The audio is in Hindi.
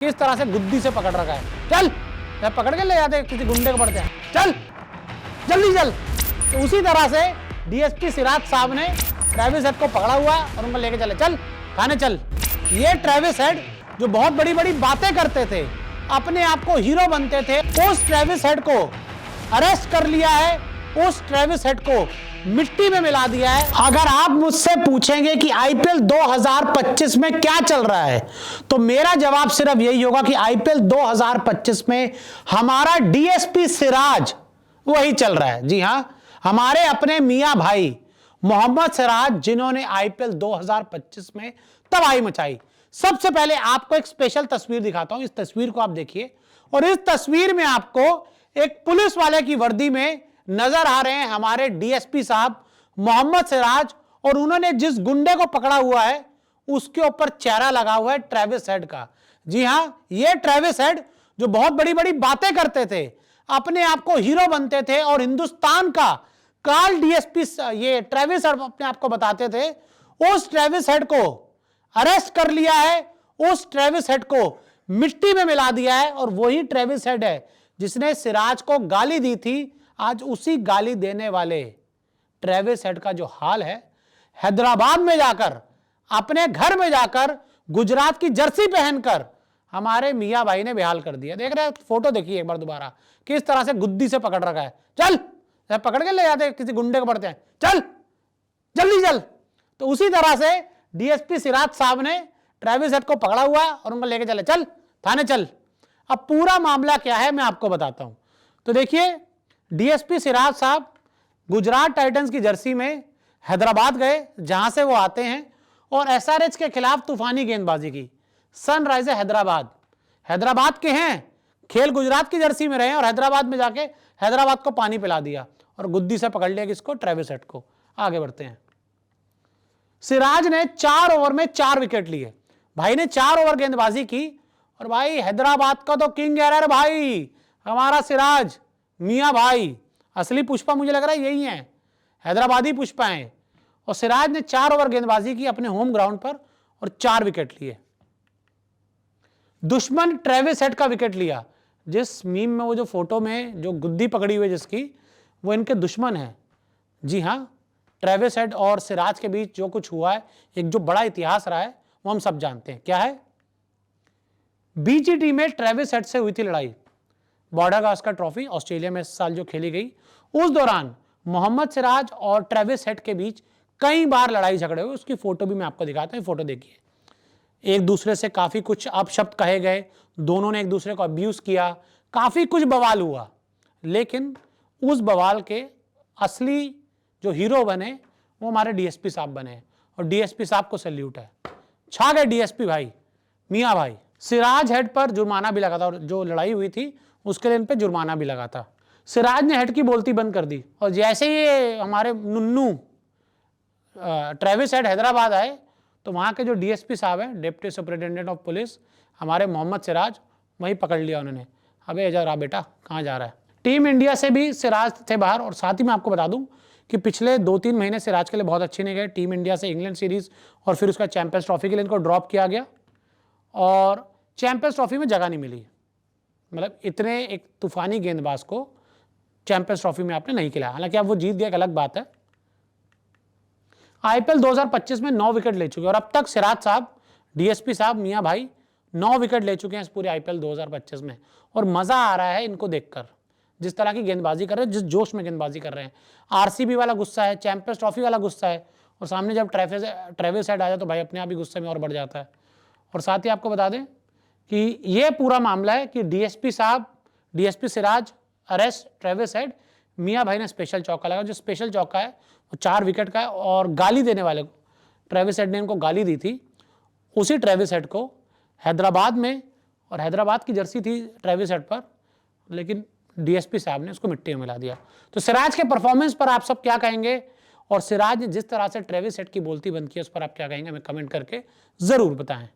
किस तरह से गुद्दी से पकड़ रखा है। चल मैं पकड़ के ले जाते किसी गुंडे को पड़ते हैं, चल जल्दी चल। तो उसी तरह से डीएसपी सिराज साहब ने ट्रेविस हेड को पकड़ा हुआ और उनको लेके चले, चल थाने चल। ये ट्रेविस हेड जो बहुत बड़ी बड़ी बातें करते थे, अपने आप को हीरो बनते थे, उस ट्रेविस हेड को अरेस्ट कर लिया है, उस ट्रेविस हेड को मिट्टी में मिला दिया है। अगर आप मुझसे पूछेंगे कि आईपीएल 2025 में क्या चल रहा है, तो मेरा जवाब सिर्फ यही होगा कि आईपीएल 2025 में हमारा डीएसपी सिराज वही चल रहा है। जी हां, हमारे अपने मियां भाई मोहम्मद सिराज, जिन्होंने आईपीएल 2025 में तबाही मचाई। सबसे पहले आपको एक स्पेशल तस्वीर दिखाता हूं, इस तस्वीर को आप देखिए। और इस तस्वीर में आपको एक पुलिस वाले की वर्दी में नजर आ रहे हैं हमारे डीएसपी साहब मोहम्मद सिराज, और उन्होंने जिस गुंडे को पकड़ा हुआ है उसके ऊपर चेहरा लगा हुआ है ट्रेविस हेड का। जी हां, ये ट्रेविस हेड जो बहुत बड़ी बड़ी बातें करते थे, अपने आप को हीरो बनते थे और हिंदुस्तान का काल डीएसपी ये ट्रेविस हेड अपने आप को बताते थे, उस ट्रेविस हेड को अरेस्ट कर लिया है, उस ट्रेविस हेड को मिट्टी में मिला दिया है। और वही ट्रेविस हेड है जिसने सिराज को गाली दी थी। आज उसी गाली देने वाले ट्रेविस हेड का जो हाल है, हैदराबाद में जाकर, अपने घर में जाकर, गुजरात की जर्सी पहनकर हमारे मियां भाई ने बेहाल कर दिया। देख रहे हैं, फोटो देखिए एक बार दोबारा, किस तरह से गुद्दी से पकड़ रखा है। चल पकड़ के ले जाते किसी गुंडे को पड़ते हैं, चल जल्दी चल। तो उसी तरह से डीएसपी सिराज साहब ने ट्रेविस हेड को पकड़ा हुआ और उनको लेके चले, चल थाने चल। अब पूरा मामला क्या है मैं आपको बताता हूं। तो देखिए, डीएसपी सिराज साहब गुजरात टाइटंस की जर्सी में हैदराबाद गए, जहां से वो आते हैं, और एसआरएच के खिलाफ तूफानी गेंदबाजी की। सनराइजर हैदराबाद के हैं, खेल गुजरात की जर्सी में रहे और हैदराबाद में जाके हैदराबाद को पानी पिला दिया और गुद्दी से पकड़ लिया किसको, ट्रेविस हेड को। आगे बढ़ते हैं। सिराज ने 4 ओवर में 4 विकेट लिए। भाई ने 4 ओवर गेंदबाजी की और भाई हैदराबाद का तो किंग एरर भाई हमारा सिराज मियां भाई, असली पुष्पा मुझे लग रहा है यही है, हैदराबादी पुष्पा है। और सिराज ने 4 ओवर गेंदबाजी की अपने होम ग्राउंड पर और 4 विकेट लिए। दुश्मन ट्रेविस हेड का विकेट लिया। जिस मीम में वो जो फोटो में जो गुद्दी पकड़ी हुई जिसकी, वो इनके दुश्मन है। जी हां, ट्रेविस हेड और सिराज के बीच जो कुछ हुआ है, एक जो बड़ा इतिहास रहा है, वो हम सब जानते हैं। क्या है? बीजीटी में ट्रेविस हेड से हुई थी लड़ाई, बॉर्डर गावस्कर ट्रॉफी ऑस्ट्रेलिया में इस साल जो खेली गई, उस दौरान मोहम्मद सिराज और ट्रेविस हेड के बीच कई बार लड़ाई झगड़े हुए। उसकी फोटो भी मैं आपको दिखाता हूं, फोटो देखिए। एक दूसरे से काफी कुछ अपशब्द कहे गए, दोनों ने एक दूसरे को अब्यूज किया, काफी कुछ बवाल हुआ। लेकिन उस बवाल के असली जो हीरो बने वो हमारे डीएसपी साहब बने, और डीएसपी साहब को सैल्यूट है। छा गए डीएसपी भाई, मियां भाई। सिराज हेड पर जुर्माना भी लगा था, और जो लड़ाई हुई थी उसके लिए इन पे जुर्माना भी लगा था। सिराज ने हेड की बोलती बंद कर दी, और जैसे ही हमारे नुन्नू ट्रेविस हेड हैदराबाद आए, तो वहां के जो डीएसपी साहब हैं, डिप्टी सुपरिटेंडेंट ऑफ पुलिस, हमारे मोहम्मद सिराज, वहीं पकड़ लिया उन्होंने। अबे इधर आ बेटा, कहाँ जा रहा है। टीम इंडिया से भी सिराज थे बाहर। और साथ ही मैं आपको बता दूं कि पिछले 2-3 महीने सिराज के लिए बहुत अच्छे नहीं गए। टीम इंडिया से इंग्लैंड सीरीज और फिर उसका चैंपियंस ट्रॉफी के लिए इनको ड्रॉप किया गया, और चैंपियंस ट्रॉफी में जगह नहीं मिली। मतलब इतने एक तूफानी गेंदबाज को चैंपियंस ट्रॉफी में आपने नहीं खिलाया। हालांकि अब वो जीत गया, एक अलग बात है। आईपीएल 2025 में 9 विकेट ले चुके, और अब तक सिराज साहब, डीएसपी साहब, मियां भाई 9 विकेट ले चुके हैं इस पूरे आईपीएल 2025 में। और मजा आ रहा है इनको देखकर, जिस तरह की गेंदबाजी कर रहे हैं, जिस जोश में गेंदबाजी कर रहे हैं। आरसीबी वाला गुस्सा है, चैंपियंस ट्रॉफी वाला गुस्सा है, और सामने जब ट्रेविस हेड आ जाए तो भाई अपने आप ही गुस्से में और बढ़ जाता है। और साथ ही आपको बता दें कि ये पूरा मामला है कि डीएसपी साहब, DSP Siraj arrest Travis Head, मियां भाई ने स्पेशल चौका लगा। जो स्पेशल चौका है वो 4 विकेट का है, और गाली देने वाले को, ट्रेविस हेड ने इनको गाली दी थी, उसी ट्रेविस हेड को हैदराबाद में, और हैदराबाद की जर्सी थी ट्रेविस हेड पर, लेकिन डीएसपी साहब ने उसको मिट्टी में मिला दिया। तो सिराज के परफॉर्मेंस पर आप सब क्या कहेंगे, और सिराज ने जिस तरह से ट्रेविस हेड की बोलती बंद की उस पर आप क्या कहेंगे, हमें कमेंट करके जरूर बताएं।